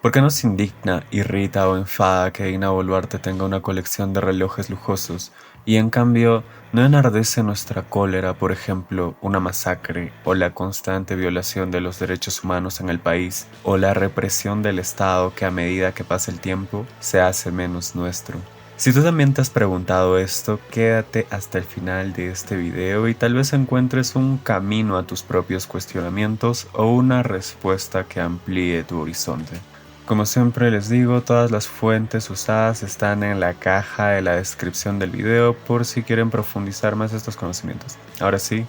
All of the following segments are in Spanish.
¿Por qué nos indigna, irrita o enfada que Dina Boluarte tenga una colección de relojes lujosos y en cambio no enardece nuestra cólera, por ejemplo, una masacre o la constante violación de los derechos humanos en el país o la represión del Estado que a medida que pasa el tiempo se hace menos nuestro? Si tú también te has preguntado esto, quédate hasta el final de este video y tal vez encuentres un camino a tus propios cuestionamientos o una respuesta que amplíe tu horizonte. Como siempre les digo, todas las fuentes usadas están en la caja de la descripción del video por si quieren profundizar más estos conocimientos. Ahora sí,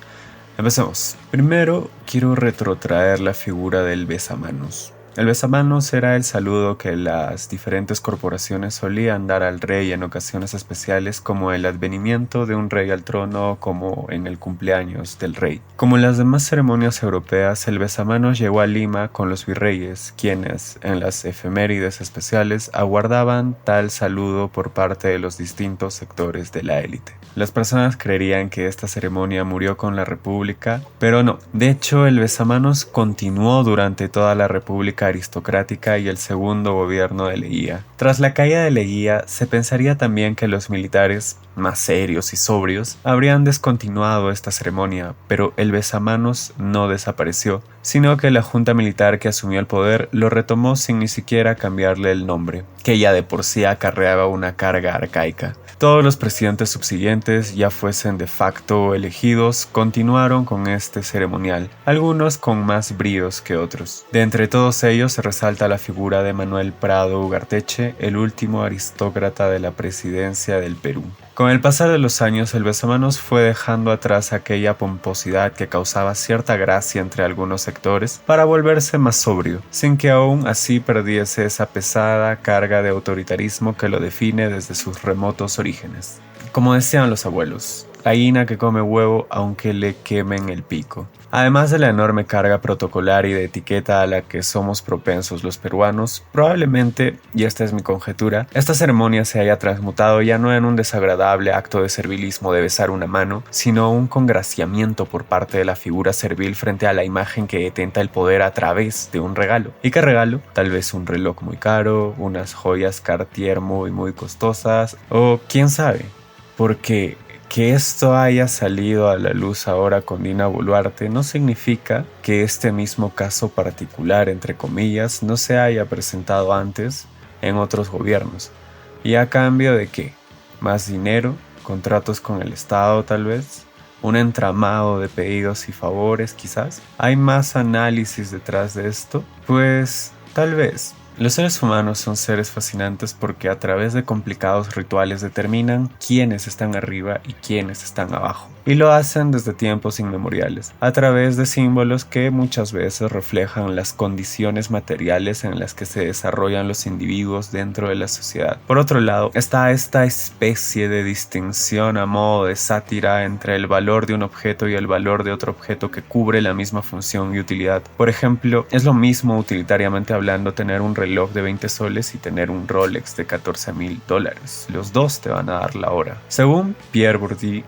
empecemos. Primero, quiero retrotraer la figura del besamanos. El besamanos era el saludo que las diferentes corporaciones solían dar al rey en ocasiones especiales como el advenimiento de un rey al trono o como en el cumpleaños del rey. Como en las demás ceremonias europeas, el besamanos llegó a Lima con los virreyes, quienes, en las efemérides especiales, aguardaban tal saludo por parte de los distintos sectores de la élite. Las personas creerían que esta ceremonia murió con la República, pero no. De hecho, el besamanos continuó durante toda la República aristocrática y el segundo gobierno de Leguía. Tras la caída de Leguía, se pensaría también que los militares, más serios y sobrios, habrían descontinuado esta ceremonia, pero el besamanos no desapareció, sino que la junta militar que asumió el poder lo retomó sin ni siquiera cambiarle el nombre, que ya de por sí acarreaba una carga arcaica. Todos los presidentes subsiguientes, ya fuesen de facto elegidos, continuaron con este ceremonial, algunos con más bríos que otros. De entre todos ellos se resalta la figura de Manuel Prado Ugarteche, el último aristócrata de la presidencia del Perú. Con el pasar de los años, el besamanos fue dejando atrás aquella pomposidad que causaba cierta gracia entre algunos sectores para volverse más sobrio, sin que aún así perdiese esa pesada carga de autoritarismo que lo define desde sus remotos orígenes. Como decían los abuelos, gallina que come huevo aunque le quemen el pico. Además de la enorme carga protocolar y de etiqueta a la que somos propensos los peruanos, probablemente, y esta es mi conjetura, esta ceremonia se haya transmutado ya no en un desagradable acto de servilismo de besar una mano, sino un congraciamiento por parte de la figura servil frente a la imagen que detenta el poder a través de un regalo. ¿Y qué regalo? Tal vez un reloj muy caro, unas joyas Cartier muy costosas, o quién sabe, porque que esto haya salido a la luz ahora con Dina Boluarte no significa que este mismo caso particular, entre comillas, no se haya presentado antes en otros gobiernos. ¿Y a cambio de qué? ¿Más dinero? ¿Contratos con el Estado tal vez? ¿Un entramado de pedidos y favores quizás? ¿Hay más análisis detrás de esto? Pues tal vez. Los seres humanos son seres fascinantes porque a través de complicados rituales determinan quiénes están arriba y quiénes están abajo. Y lo hacen desde tiempos inmemoriales, a través de símbolos que muchas veces reflejan las condiciones materiales en las que se desarrollan los individuos dentro de la sociedad. Por otro lado, está esta especie de distinción a modo de sátira entre el valor de un objeto y el valor de otro objeto que cubre la misma función y utilidad. Por ejemplo, es lo mismo utilitariamente hablando tener un reloj de 20 soles y tener un Rolex de $14,000. Los dos te van a dar la hora. Según Pierre Bourdieu,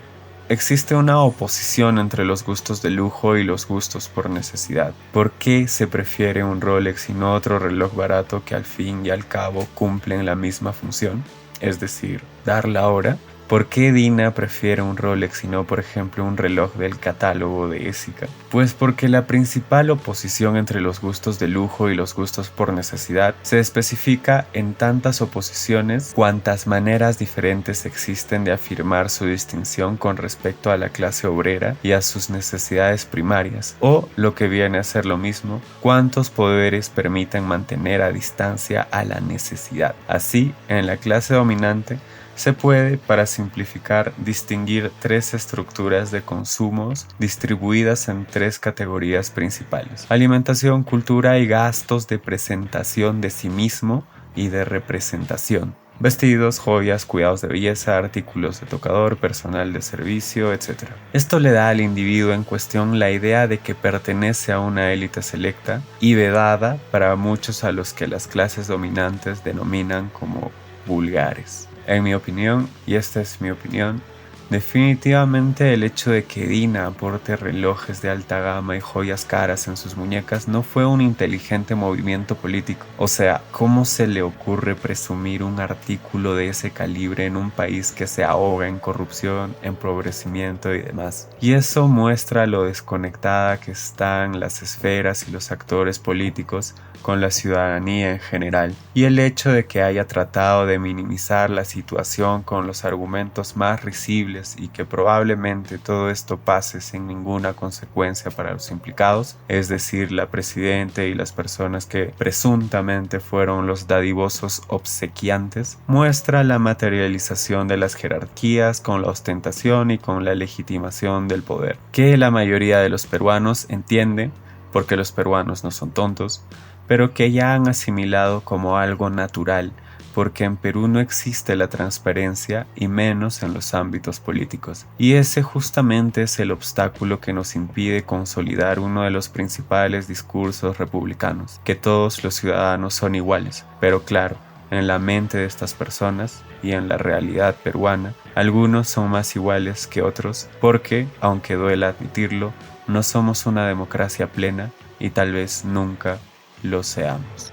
existe una oposición entre los gustos de lujo y los gustos por necesidad. ¿Por qué se prefiere un Rolex y no otro reloj barato que al fin y al cabo cumplen la misma función? Es decir, dar la hora. ¿Por qué Dina prefiere un Rolex y no, por ejemplo, un reloj del catálogo de Ésica? Pues porque la principal oposición entre los gustos de lujo y los gustos por necesidad se especifica en tantas oposiciones cuantas maneras diferentes existen de afirmar su distinción con respecto a la clase obrera y a sus necesidades primarias, o, lo que viene a ser lo mismo, cuántos poderes permiten mantener a distancia a la necesidad. Así, en la clase dominante, se puede, para simplificar, distinguir tres estructuras de consumos distribuidas en tres categorías principales: alimentación, cultura y gastos de presentación de sí mismo y de representación. Vestidos, joyas, cuidados de belleza, artículos de tocador, personal de servicio, etc. Esto le da al individuo en cuestión la idea de que pertenece a una élite selecta y vedada para muchos a los que las clases dominantes denominan como vulgares. En mi opinión, y esta es mi opinión, Definitivamente el hecho de que Dina aporte relojes de alta gama y joyas caras en sus muñecas no fue un inteligente movimiento político. O sea, ¿cómo se le ocurre presumir un artículo de ese calibre en un país que se ahoga en corrupción, empobrecimiento y demás? Y eso muestra lo desconectada que están las esferas y los actores políticos con la ciudadanía en general, y el hecho de que haya tratado de minimizar la situación con los argumentos más risibles y que probablemente todo esto pase sin ninguna consecuencia para los implicados, es decir, la presidenta y las personas que presuntamente fueron los dadivosos obsequiantes, muestra la materialización de las jerarquías con la ostentación y con la legitimación del poder, que la mayoría de los peruanos entienden, porque los peruanos no son tontos, pero que ya han asimilado como algo natural, porque en Perú no existe la transparencia y menos en los ámbitos políticos. Y ese justamente es el obstáculo que nos impide consolidar uno de los principales discursos republicanos, que todos los ciudadanos son iguales, pero claro, en la mente de estas personas y en la realidad peruana, algunos son más iguales que otros porque, aunque duela admitirlo, no somos una democracia plena y tal vez nunca lo seamos.